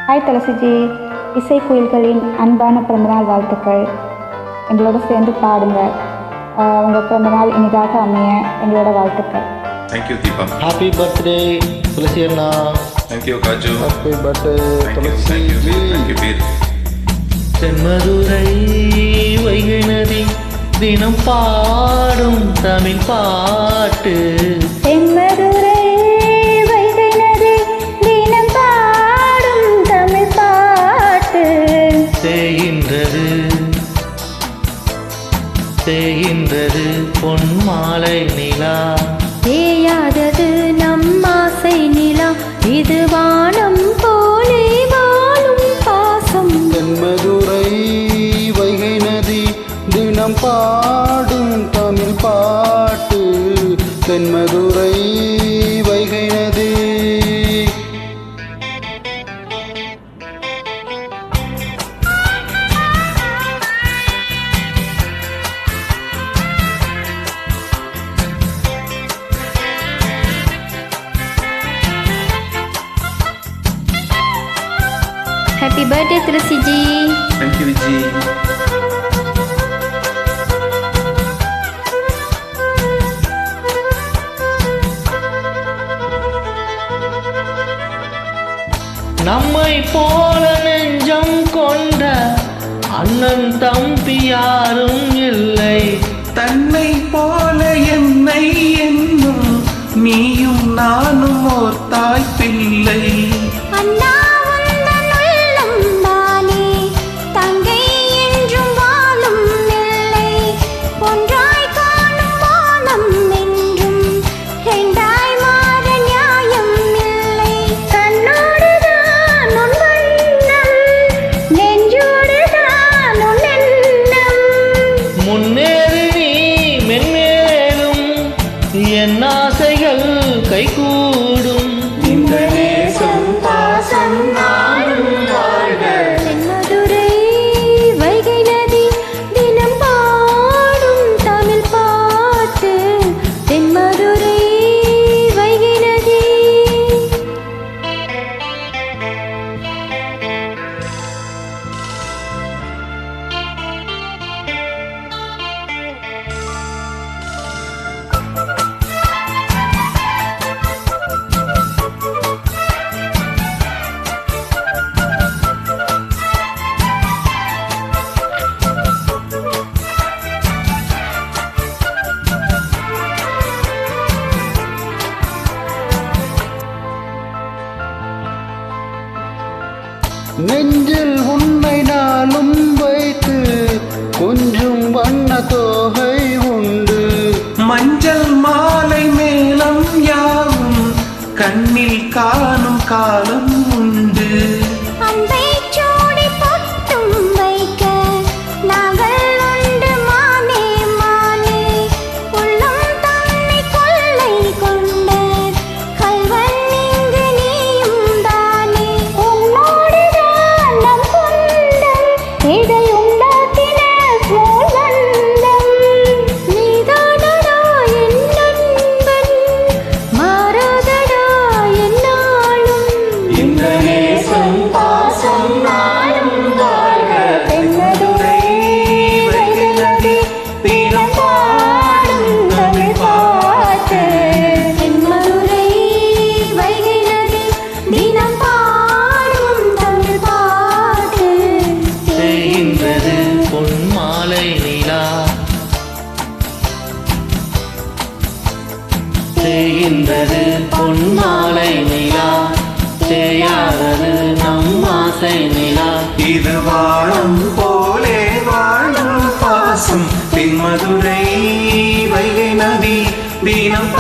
Hi துளசிஜி, இசை குயில்களின் அன்பான பிறந்தநாள் வாழ்த்துக்கள். எங்களோட சேர்ந்து பாடுங்க. உங்கள் பிறந்தநாள் இனிதாக அமைய எங்களோட வாழ்த்துக்கள். தேங்க்யூ தீபா. ஹாப்பி பர்த்டே துளசி அண்ணா. தேங்க்யூ காஜு. ஹாப்பி பர்த்டே துளசி. தேங்க்யூ வீர். தென்மதுரை வைகை நதி தினம் பாடும் தமிழ் பாட்டு. தென்மதுரை வைகை நதி தினம் பாடும் தமிழ் பாட்டு. தேகின்றது தேகின்றது பொன் மாலை நிலா. தேயாதது நம் ஆசை நிலா. இது வானம் போலே வாழும் பாசம். தென்மதுரை வைகை நதி தினம் பாடும் தமிழ் பாட்டு. தென்மதுரை வைகை நதி. Happy birthday Tulasiji. Thank you Viji. நம்மை போல நெஞ்சம் கொண்ட அண்ணன் தம்பி யாரும் இல்லை. தன்னை போல என்னை என்னும் நீயும் நானும் ஓர் தாய் பிள்ளை. அண்ணா உந்தன் உள்ளம் தானே தங்கை என்றும் வாழும் இல்லை. ஒன்றாய் காணும் வானம் என்றும் ரெண்டாய் மாற நியாயம் இல்லை. கண்ணோடுதான் உன் வண்ணம், நெஞ்சோடுதான் உன் எண்ணம். முன்னேறி நீ மென்மேலும் என் ஆசைகள் கைகூடும். இந்த நேசம் பாசம் நானும் வாழ்க. தென்மதுரை வைகை நதி தினம் பாடும் தமிழ் பாட்டு. தென்மதுரை வைகை நதி. நெஞ்சில் உன்னை நாளும் வைத்து கொஞ்சம் வண்ண தோகை உண்டு. மஞ்சள் மாலை மேலம் யாவும் கண்ணில் காணும் காலம் உண்டு. அன்பை சூடி பொட்டும் வைக்க நாங்கள் உண்டு மானே மானே. உள்ளம் தன்னை கொள்ளை கொண்ட கல்வன் இங்கு நீயும் தானே. உன்னோடுதான் நம் சொந்தம், இதை உண்டாக்கின மூலந்தம். நீதானடா என் நண்பன், மாறாதடா என்னாலும். இந்த நேசம் பாசம் நானும் வாழ்க. தென்மதுரை வைகை நதி தினம் பாடும் தமிழ் பாட்டு. தென்மதுரை வைகை நதி தினம் பாடும் தமிழ் பாட்டு. தேகின்றது பொன் மாலை நிலா. தேகின்றது பொன் மாலை நிலா. தேயாதது நம் ஆசை நிலா. இது வானம் போலே வாழும் பாசம். தென்மதுரை வைகை நதி தினம்